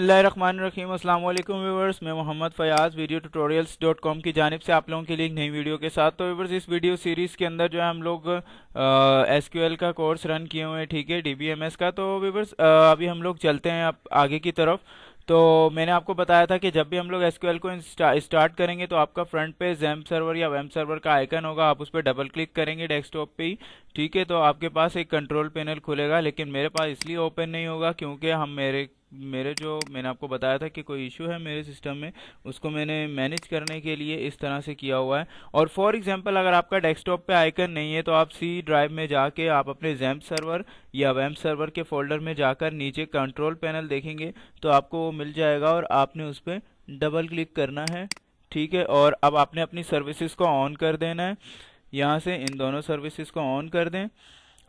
बिस्मिल्लाहिर्रहमानिर्रहीम। अस्सलाम वालेकुम व्यूअर्स, मैं मोहम्मद फ़याज़ वीडियो ट्यूटोरियल्स.com की जानिब से आप लोगों के लिए एक नई वीडियो के साथ। तो व्यूअर्स, इस वीडियो सीरीज़ के अंदर जो है हम लोग एसक्यूएल का कोर्स रन किए हुए हैं, ठीक है, डीबीएमएस का। तो व्यूअर्स, अभी हम लोग चलते हैं अब आगे की तरफ। तो मैंने आपको बताया था कि जब भी हम लोग एसक्यूएल को स्टार्ट करेंगे तो आपका फ्रंट पे ज़ैम्प सर्वर या वेम सर्वर का आइकन होगा, आप उस पर डबल क्लिक करेंगे डेस्कटॉप पे ही, ठीक है। तो आपके पास एक कंट्रोल पैनल खुलेगा, लेकिन मेरे पास इसलिए ओपन नहीं होगा क्योंकि हम मेरे मेरे जो मैंने आपको बताया था कि कोई इशू है मेरे सिस्टम में, उसको मैंने मैनेज करने के लिए इस तरह से किया हुआ है। और फॉर एग्जांपल, अगर आपका डेस्कटॉप पे आइकन नहीं है तो आप सी ड्राइव में जाके आप अपने जैम्प सर्वर या वेम सर्वर के फोल्डर में जाकर नीचे कंट्रोल पैनल देखेंगे तो आपको वो मिल जाएगा और आपने उस पर डबल क्लिक करना है, ठीक है। और अब आपने अपनी सर्विसेज को ऑन कर देना है। यहाँ से इन दोनों सर्विसेज को ऑन कर दें,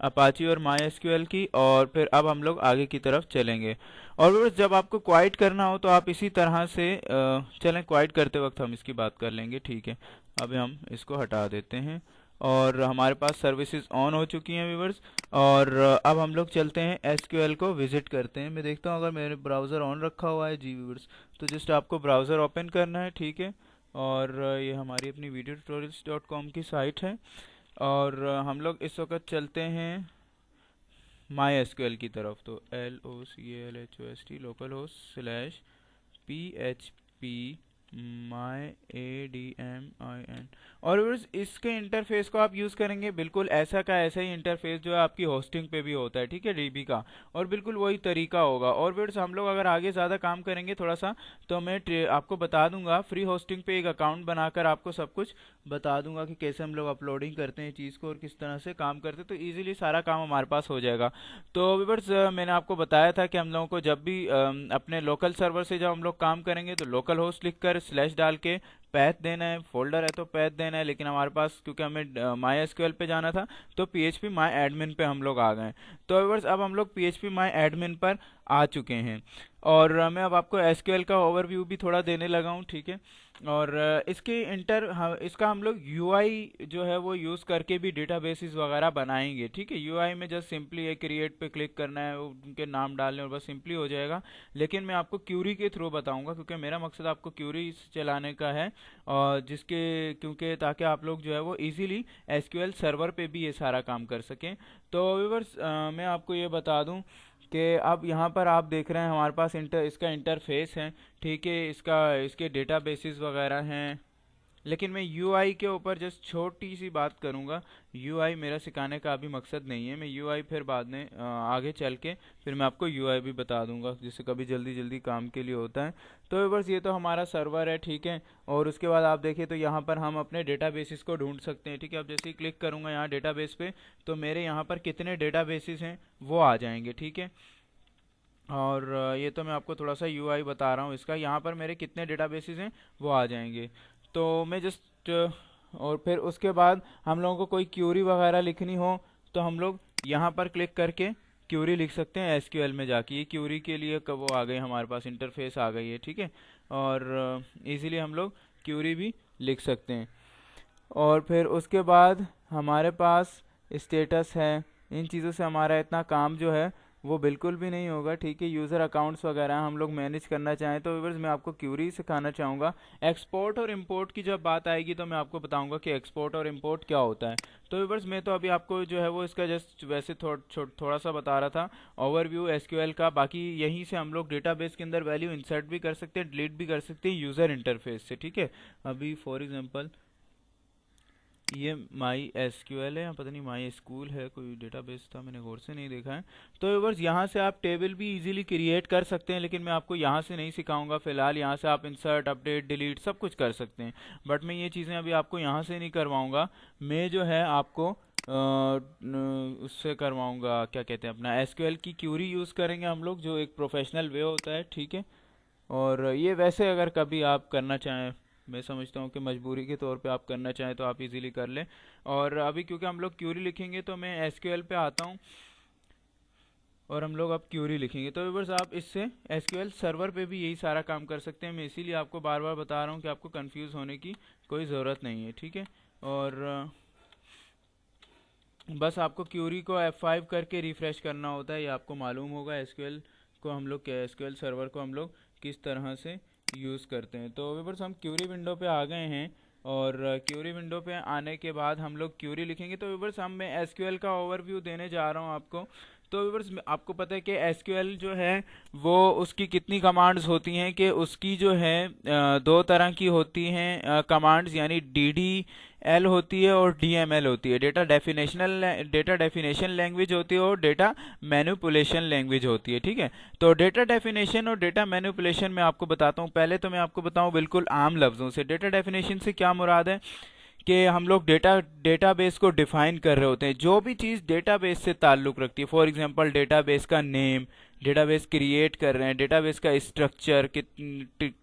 अपाची और माई एसक्यूएल की, और फिर अब हम लोग आगे की तरफ चलेंगे। और बस जब आपको क्वाइट करना हो तो आप इसी तरह से चलें। क्वाइट करते वक्त हम इसकी बात कर लेंगे, ठीक है। अभी हम इसको हटा देते हैं और हमारे पास सर्विसेज ऑन हो चुकी हैं व्यूवर्स। और अब हम लोग चलते हैं एसक्यूएल को विजिट करते हैं। मैं देखता हूँ अगर मेरे ब्राउज़र ऑन रखा हुआ है, जी व्यूवर्स। तो जस्ट आपको ब्राउज़र ओपन करना है, ठीक है। और ये हमारी अपनी वीडियो ट्यूटोरियल्स.com की साइट है। और हम लोग इस वक्त चलते हैं माई एसक्यूएल की तरफ। तो LOCALHOST local host slash PHP माई ADMIN। और व्यूअर्स, इसके इंटरफेस को आप यूज़ करेंगे बिल्कुल ऐसा का ऐसा ही इंटरफेस जो है आपकी होस्टिंग पे भी होता है, ठीक है, डीबी का। और बिल्कुल वही तरीका होगा। और व्यूअर्स, हम लोग अगर आगे ज़्यादा काम करेंगे थोड़ा सा तो मैं आपको बता दूंगा फ्री होस्टिंग पे एक अकाउंट बनाकर आपको सब कुछ बता दूंगा कि कैसे हम लोग अपलोडिंग करते हैं चीज़ को और किस तरह से काम करते हैं। तो ईजिली सारा काम हमारे पास हो जाएगा। तो व्यूअर्स, मैंने आपको बताया था कि हम लोगों को जब भी अपने लोकल सर्वर से जब हम लोग काम करेंगे तो लोकल होस्ट लिखकर स्लैश डाल के पैथ देना है। फोल्डर है तो पैथ देना है, लेकिन हमारे पास क्योंकि हमें माई एसक्यूएल पे जाना था तो पीएचपी माई एडमिन पे हम लोग आ गए। तो व्यूअर्स, अब हम लोग पीएचपी माई एडमिन पर आ चुके हैं। और मैं अब आपको एसक्यूएल का ओवरव्यू भी थोड़ा देने लगा हूँ, ठीक है। और इसका हम लोग यूआई जो है वो यूज़ करके भी डेटाबेसेस वगैरह बनाएंगे, ठीक है। यूआई में जस्ट सिंपली एक क्रिएट पे क्लिक करना है, उनके नाम डालने और बस सिंपली हो जाएगा। लेकिन मैं आपको क्यूरी के थ्रू बताऊंगा क्योंकि मेरा मकसद आपको क्यूरी चलाने का है, और क्योंकि ताकि आप लोग जो है वो इजीली एसक्यूएल सर्वर पे भी ये सारा काम कर सकें। तो व्यूअर्स, मैं आपको ये बता दूं कि अब यहाँ पर आप देख रहे हैं हमारे पास इसका इंटरफेस है, ठीक है। इसके डेटाबेसेस वगैरह हैं। लेकिन मैं यूआई के ऊपर जस्ट छोटी सी बात करूंगा। यूआई मेरा सिखाने का अभी मकसद नहीं है। मैं यूआई फिर बाद में आगे चल के फिर मैं आपको यूआई भी बता दूंगा, जिससे कभी जल्दी जल्दी काम के लिए होता है। तो बस ये तो हमारा सर्वर है, ठीक है। और उसके बाद आप देखिए तो यहाँ पर हम अपने डेटाबेसेस को ढूंढ सकते हैं, ठीक है। अब जैसे ही क्लिक करूँगा यहाँ डेटाबेस पे तो मेरे यहाँ पर कितने डेटाबेसेस हैं वो आ जाएंगे, ठीक है। और ये तो मैं आपको थोड़ा सा यूआई बता रहा हूँ इसका। यहाँ पर मेरे कितने डेटाबेसेस हैं वो आ जाएंगे। तो मैं जस्ट और फिर उसके बाद हम लोगों को कोई क्यूरी वगैरह लिखनी हो तो हम लोग यहाँ पर क्लिक करके क्यूरी लिख सकते हैं एसक्यूएल में जाके। ये क्यूरी के लिए कब वो आ गई, हमारे पास इंटरफेस आ गई है, ठीक है। और इजीली हम लोग क्यूरी भी लिख सकते हैं। और फिर उसके बाद हमारे पास स्टेटस है। इन चीज़ों से हमारा इतना काम जो है वो बिल्कुल भी नहीं होगा, ठीक है। यूज़र अकाउंट्स वगैरह हम लोग मैनेज करना चाहें तो व्यूअर्स मैं आपको क्यूरी सिखाना चाहूँगा। एक्सपोर्ट और इंपोर्ट की जब बात आएगी तो मैं आपको बताऊंगा कि एक्सपोर्ट और इंपोर्ट क्या होता है। तो व्यूअर्स, मैं तो अभी आपको जो है वो इसका जस्ट वैसे थोड़ा सा बता रहा था ओवरव्यू एसक्यूएल का। बाकी यहीं से हम लोग डेटाबेस के अंदर वैल्यू इंसर्ट भी कर सकते हैं, डिलीट भी कर सकते हैं यूज़र इंटरफेस से, ठीक है। अभी फॉर एग्जाम्पल ये माई एसक्यूएल है, पता नहीं माई स्कूल है, कोई डेटाबेस था, मैंने गौर से नहीं देखा है। तो व्यूअर्स, यहाँ से आप टेबल भी इजीली क्रिएट कर सकते हैं, लेकिन मैं आपको यहाँ से नहीं सिखाऊंगा फिलहाल। यहाँ से आप इंसर्ट, अपडेट, डिलीट सब कुछ कर सकते हैं, बट मैं ये चीज़ें अभी आपको यहाँ से नहीं करवाऊँगा। मैं जो है आपको उससे करवाऊँगा, क्या कहते हैं, अपना एसक्यूएल की क्यूरी यूज़ करेंगे हम लोग, जो एक प्रोफेशनल वे होता है, ठीक है। और ये वैसे अगर कभी आप करना चाहें, मैं समझता हूँ कि मजबूरी के तौर पे आप करना चाहें तो आप इजीली कर लें। और अभी क्योंकि हम लोग क्यूरी लिखेंगे तो मैं एसक्यूएल पे आता हूँ और हम लोग अब क्यूरी लिखेंगे। तो व्यूअर्स, आप इससे एसक्यूएल सर्वर पे भी यही सारा काम कर सकते हैं। मैं इसीलिए आपको बार बार बता रहा हूँ कि आपको कंफ्यूज होने की कोई ज़रूरत नहीं है, ठीक है। और बस आपको क्यूरी को F5 करके रिफ़्रेश करना होता है, ये आपको मालूम होगा एसक्यूएल को हम लोग एसक्यूएल सर्वर को हम लोग किस तरह से यूज़ करते हैं। तो व्यूअर्स हम क्यूरी विंडो पे आ गए हैं और क्यूरी विंडो पे आने के बाद हम लोग क्यूरी लिखेंगे। तो व्यूअर्स मैं एसक्यूएल का ओवरव्यू देने जा रहा हूँ आपको। तो व्यूअर्स आपको पता है कि एसक्यूएल जो है वो उसकी कितनी कमांड्स होती हैं कि उसकी जो है दो तरह की होती हैं कमांड्स, यानी DDL होती है और DML होती है। डेटा डेफिनेशन लैंग्वेज होती है और डेटा मैनिपुलेशन लैंग्वेज होती है। ठीक है, तो डेटा डेफिनेशन और डेटा मैनिपुलेशन में आपको बताता हूँ। पहले तो मैं आपको बताऊँ बिल्कुल आम लफ्ज़ों से, डेटा डेफिनेशन से क्या मुराद है कि हम लोग डेटाबेस को डिफाइन कर रहे होते हैं। जो भी चीज़ डेटाबेस से ताल्लुक़ रखती है, फॉर एग्जांपल डेटाबेस का नेम, डेटाबेस क्रिएट कर रहे हैं, डेटाबेस का स्ट्रक्चर,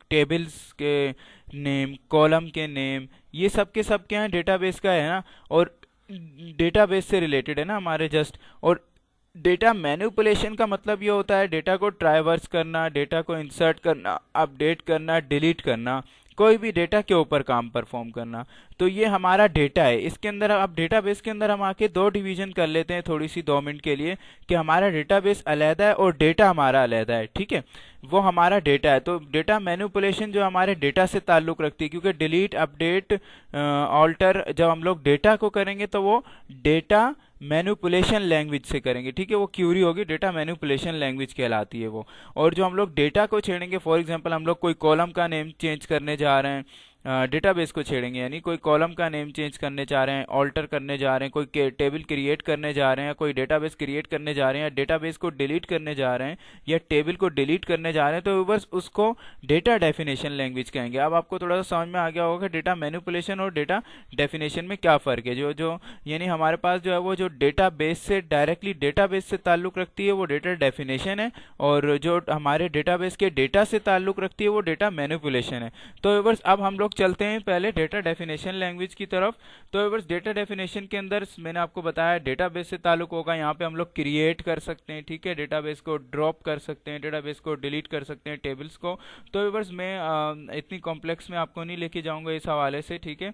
टेबल्स के नेम, कॉलम के नेम, ये सब के सब क्या है, डेटाबेस का है ना, और डेटाबेस से रिलेटेड है ना हमारे जस्ट। और डेटा मैनिपुलेशन का मतलब ये होता है डेटा को ट्राइवर्स करना, डेटा को इंसर्ट करना, अपडेट करना, डिलीट करना, कोई भी डेटा के ऊपर काम परफॉर्म करना। तो ये हमारा डेटा है। इसके अंदर अब डेटाबेस के अंदर हम आके दो डिवीजन कर लेते हैं थोड़ी सी 2 मिनट के लिए, कि हमारा डेटाबेस अलहदा है और डेटा हमारा अलहदा है। ठीक है, वो हमारा डेटा है। तो डेटा मैनिपुलेशन जो हमारे डेटा से ताल्लुक़ रखती है, क्योंकि डिलीट, अपडेट, ऑल्टर जब हम लोग डेटा को करेंगे तो वो डेटा मैनिपुलेशन लैंग्वेज से करेंगे। ठीक है, वो क्यूरी होगी, डेटा मैनिपुलेशन लैंग्वेज कहलाती है वो। और जो हम लोग डेटा को छेड़ेंगे, फॉर एग्जांपल हम लोग कोई कॉलम का नेम चेंज करने जा रहे हैं, डेटाबेस को छेड़ेंगे, यानी कोई कॉलम का नेम चेंज करने जा रहे हैं, ऑल्टर करने जा रहे हैं, कोई टेबल क्रिएट करने जा रहे हैं, कोई डेटाबेस क्रिएट करने जा रहे हैं, या डेटाबेस को डिलीट करने जा रहे हैं, या टेबल को डिलीट करने जा रहे हैं, तो बस उसको डेटा डेफिनेशन लैंग्वेज कहेंगे। अब आपको थोड़ा सा समझ में आ गया होगा कि डेटा मैनिपुलेशन और डेटा डेफिनेशन में क्या फ़र्क है। जो यानी हमारे पास जो है वो जो डेटाबेस से डायरेक्टली डेटाबेस से ताल्लुक़ रखती है वो डेटा डेफिनेशन है, और जो हमारे डेटाबेस के डेटा से ताल्लुक़ रखती है वो डेटा मैनिपुलेशन है। तो बस अब हम लोग चलते हैं पहले डेटा डेफिनेशन लैंग्वेज की तरफ। तो बस डेटा डेफिनेशन के अंदर मैंने आपको बताया डेटाबेस से ताल्लुक होगा। यहाँ पे हम लोग क्रिएट कर सकते हैं, ठीक है, डेटाबेस को ड्रॉप कर सकते हैं, डेटाबेस को डिलीट कर सकते हैं, टेबल्स को। तो बस मैं इतनी कॉम्प्लेक्स में आपको नहीं लेके जाऊँगा इस हवाले से। ठीक है,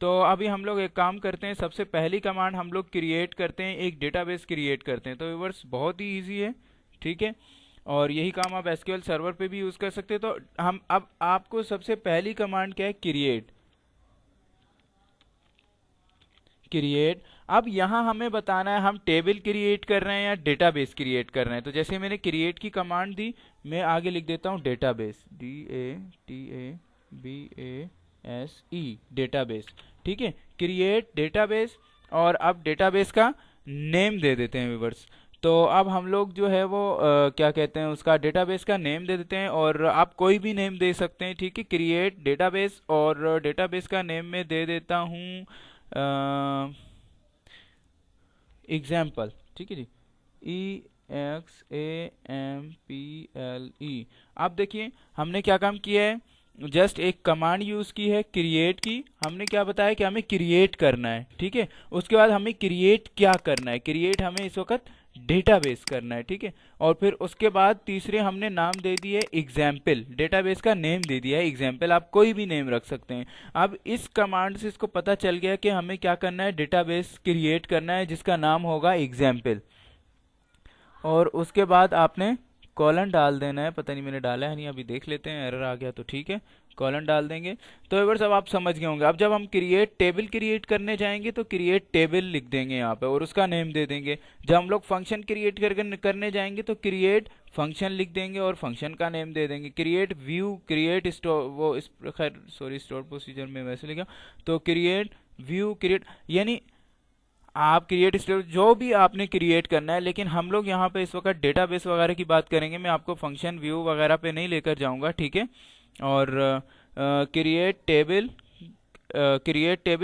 तो अभी हम लोग एक काम करते हैं, सबसे पहली कमांड हम लोग क्रिएट करते हैं, एक डेटाबेस क्रिएट करते हैं। तो व्यूअर्स बहुत ही ईजी है, ठीक है, और यही काम आप एसक्यूएल सर्वर पे भी यूज़ कर सकते हैं। तो हम अब आपको सबसे पहली कमांड क्या है, क्रिएट। अब यहाँ हमें बताना है हम टेबल क्रिएट कर रहे हैं या डेटाबेस क्रिएट कर रहे हैं। तो जैसे मैंने क्रिएट की कमांड दी, मैं आगे लिख देता हूँ डेटाबेस, DATABASE, डेटाबेस। ठीक है, क्रिएट डेटाबेस, और अब डेटाबेस का नेम दे देते हैं व्यूअर्स। तो अब हम लोग जो है वो क्या कहते हैं, उसका डेटाबेस का नेम दे देते हैं, और आप कोई भी नेम दे सकते हैं। ठीक है, क्रिएट डेटाबेस, और डेटाबेस का नेम में दे देता हूँ एग्जाम्पल। ठीक है जी, EXAMPLE। अब देखिए हमने क्या काम किया है, जस्ट एक कमांड यूज़ की है, क्रिएट की। हमने क्या बताया कि हमें क्रिएट करना है। ठीक है, उसके बाद हमें क्रिएट क्या करना है, क्रिएट हमें इस वक्त डेटाबेस करना है। ठीक है, और फिर उसके बाद तीसरे हमने नाम दे दिए एग्जाम्पल, डेटाबेस का नेम दे दिया है एग्जाम्पल। आप कोई भी नेम रख सकते हैं। अब इस कमांड से इसको पता चल गया कि हमें क्या करना है, डेटाबेस क्रिएट करना है जिसका नाम होगा एग्जाम्पल, और उसके बाद आपने कॉलन डाल देना है। पता नहीं मैंने डाला है नहीं, अभी देख लेते हैं, एरर आ गया तो ठीक है, कॉलन डाल देंगे। तो व्यूअर्स अब आप समझ गए होंगे। अब जब हम क्रिएट टेबल क्रिएट करने जाएंगे तो क्रिएट टेबल लिख देंगे यहाँ पे, और उसका नेम दे देंगे। जब हम लोग फंक्शन क्रिएट करने जाएंगे तो क्रिएट फंक्शन लिख देंगे और फंक्शन का नेम दे देंगे। क्रिएट व्यू, क्रिएट स्टोर, वो इस खैर सॉरी स्टोर प्रोसीजर में वैसे लिखा, तो क्रिएट व्यू, क्रिएट, यानी आप क्रिएट स्टोर जो भी आपने क्रिएट करना है। लेकिन हम लोग यहाँ पे इस वक्त डेटाबेस वगैरह की बात करेंगे, मैं आपको फंक्शन व्यू वगैरह पे नहीं लेकर जाऊँगा। ठीक है, और क्रिएट टेबल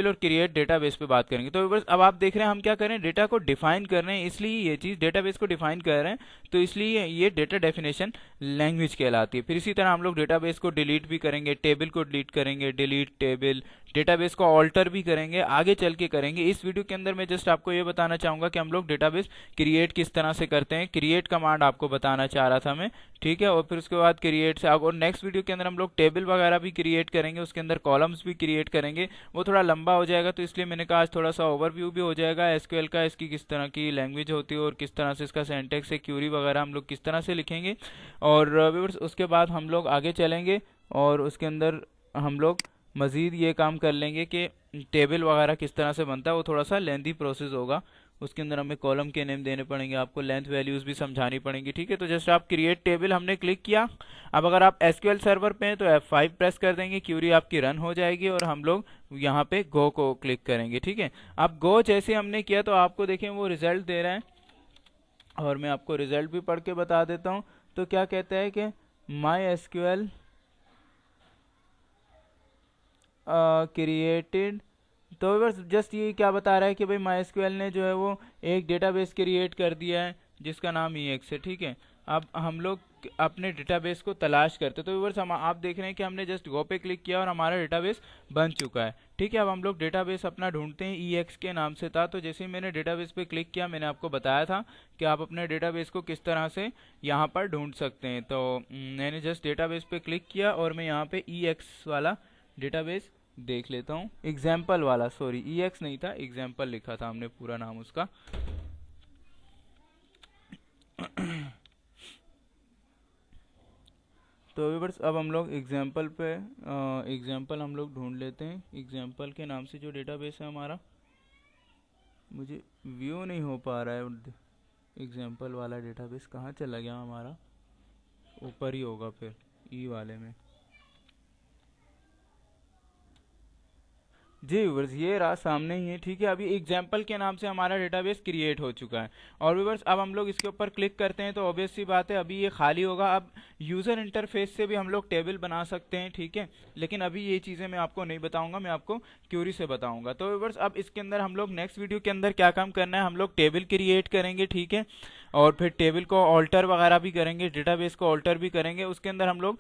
और क्रिएट डेटाबेस पे बात करेंगे। तो बस अब आप देख रहे हैं हम क्या करें, डेटा को डिफाइन कर रहे हैं, इसलिए ये चीज़ डेटाबेस को डिफाइन कर रहे हैं, तो इसलिए ये डेटा डेफिनेशन लैंग्वेज कहलाती है। फिर इसी तरह हम लोग डेटाबेस को डिलीट भी करेंगे, टेबल को डिलीट करेंगे, डिलीट टेबल, डेटाबेस को ऑल्टर भी करेंगे, आगे चल के करेंगे। इस वीडियो के अंदर मैं जस्ट आपको ये बताना चाहूँगा कि हम लोग डेटाबेस क्रिएट किस तरह से करते हैं। क्रिएट कमांड आपको बताना चाह रहा था मैं, ठीक है, और फिर उसके बाद क्रिएट से और नेक्स्ट वीडियो के अंदर हम लोग टेबल वगैरह भी क्रिएट करेंगे, उसके अंदर कॉलम्स भी क्रिएट करेंगे। करेंगे वो थोड़ा लंबा हो जाएगा, तो इसलिए मैंने कहा आज थोड़ा सा ओवरव्यू भी हो जाएगा एसक्यूएल का, इसकी किस तरह की लैंग्वेज होती है और किस तरह से इसका सिंटैक्स है, क्यूरी वगैरह हम लोग किस तरह से लिखेंगे। और व्यूअर्स उसके बाद हम लोग आगे चलेंगे और उसके अंदर हम लोग मज़ीद ये काम कर लेंगे कि टेबल वगैरह किस तरह से बनता है, वो थोड़ा सा लेंथी प्रोसेस होगा। उसके अंदर हमें कॉलम के नेम देने पड़ेंगे, आपको लेंथ वैल्यूज़ भी समझानी पड़ेंगी, ठीक है। तो जस्ट आप क्रिएट टेबल हमने क्लिक किया। अब अगर आप एसक्यूएल सर्वर पे हैं तो F5 प्रेस कर देंगे, क्यूरी आपकी रन हो जाएगी और हम लोग यहाँ पे गो को क्लिक करेंगे, ठीक है। अब गो जैसे हमने किया तो आपको देखें वो रिजल्ट दे रहा है और मैं आपको रिजल्ट भी पढ़ के बता देता हूँ। तो क्या कहता है कि माई एसक्यूएल क्रिएटेड, तो बस जस्ट ये क्या बता रहा है कि भाई MySQL ने जो है वो एक डेटाबेस क्रिएट कर दिया है जिसका नाम EX है, ठीक है। अब हम लोग अपने डेटाबेस को तलाश करते, तो व्यूअर्स हम आप देख रहे हैं कि हमने जस्ट गो पे क्लिक किया और हमारा डेटाबेस बन चुका है, ठीक है। अब हम लोग डेटाबेस अपना ढूंढते हैं, EX के नाम से था। तो जैसे ही मैंने डेटाबेस पे क्लिक किया मैंने आपको बताया था कि आप अपने डेटाबेस को किस तरह से यहाँ पर ढूंढ सकते हैं। तो मैंने जस्ट डेटाबेस पे क्लिक किया और मैं यहाँ पे EX वाला डेटाबेस देख लेता हूँ, एग्जाम्पल वाला, सॉरी EX नहीं था, एग्जाम्पल लिखा था हमने पूरा नाम उसका। तो व्यूअर्स अब हम लोग एग्जाम्पल पे एग्जाम्पल हम लोग ढूंढ लेते हैं। एग्जाम्पल के नाम से जो डेटाबेस है हमारा, मुझे व्यू नहीं हो पा रहा है एग्जाम्पल वाला डेटाबेस, कहाँ चला गया हमारा, ऊपर ही होगा फिर ई वाले में। जी व्यूवर्स ये रहा सामने ही है, ठीक है। अभी एग्जाम्पल के नाम से हमारा डेटाबेस क्रिएट हो चुका है और व्यूवर्स अब हम लोग इसके ऊपर क्लिक करते हैं तो ऑब्वियस सी बात है अभी ये खाली होगा। अब यूज़र इंटरफेस से भी हम लोग टेबल बना सकते हैं, ठीक है, लेकिन अभी ये चीज़ें मैं आपको नहीं बताऊंगा, मैं आपको क्यूरी से बताऊंगा। तो व्यूवर्स अब इसके अंदर हम लोग नेक्स्ट वीडियो के अंदर क्या काम करना है, हम लोग टेबल क्रिएट करेंगे, ठीक है, और फिर टेबल को ऑल्टर वगैरह भी करेंगे, डेटाबेस को ऑल्टर भी करेंगे। उसके अंदर हम लोग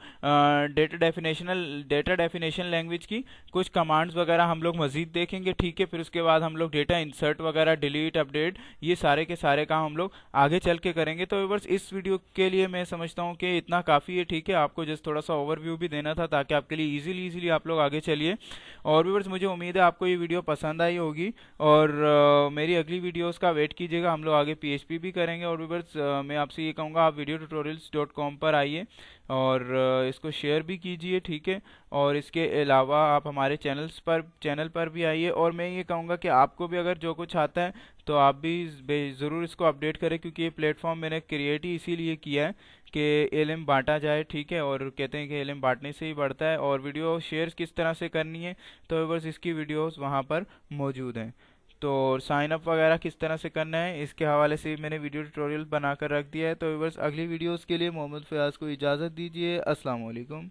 डेटा डेफिनेशन लैंग्वेज की कुछ कमांड्स वगैरह हम लोग मजीद देखेंगे, ठीक है। फिर उसके बाद हम लोग डेटा इंसर्ट वगैरह, डिलीट, अपडेट, ये सारे के सारे काम हम लोग आगे चल के करेंगे। तो व्यूअर्स इस वीडियो के लिए मैं समझता हूँ कि इतना काफ़ी है, ठीक है। आपको जस्ट थोड़ा सा ओवरव्यू भी देना था ताकि आपके लिए इजीली आप लोग आगे चलिए। और व्यूअर्स मुझे उम्मीद है आपको ये वीडियो पसंद आई होगी और मेरी अगली वीडियोस का वेट कीजिएगा, हम लोग आगे PHP भी करेंगे। और व्यूअर्स मैं आपसे ये कहूँगा आप videotutorials.com पर आइए और इसको शेयर भी कीजिए, ठीक है। और इसके अलावा आप हमारे चैनल पर भी आइए और मैं ये कहूँगा कि आपको भी अगर जो कुछ आता है तो आप भी ज़रूर इसको अपडेट करें, क्योंकि ये प्लेटफॉर्म मैंने क्रिएट ही इसीलिए किया है कि इल्म बांटा जाए, ठीक है। और कहते हैं कि इल्म बांटने से ही बढ़ता है। और वीडियो शेयर किस तरह से करनी है तो बस इसकी वीडियोस वहाँ पर मौजूद हैं। तो साइन अप वगैरह किस तरह से करना है इसके हवाले से मैंने वीडियो ट्यूटोरियल बनाकर रख दिया है। तो बस अगली वीडियोस के लिए मोहम्मद फयाज को इजाज़त दीजिए। अस्सलाम वालेकुम।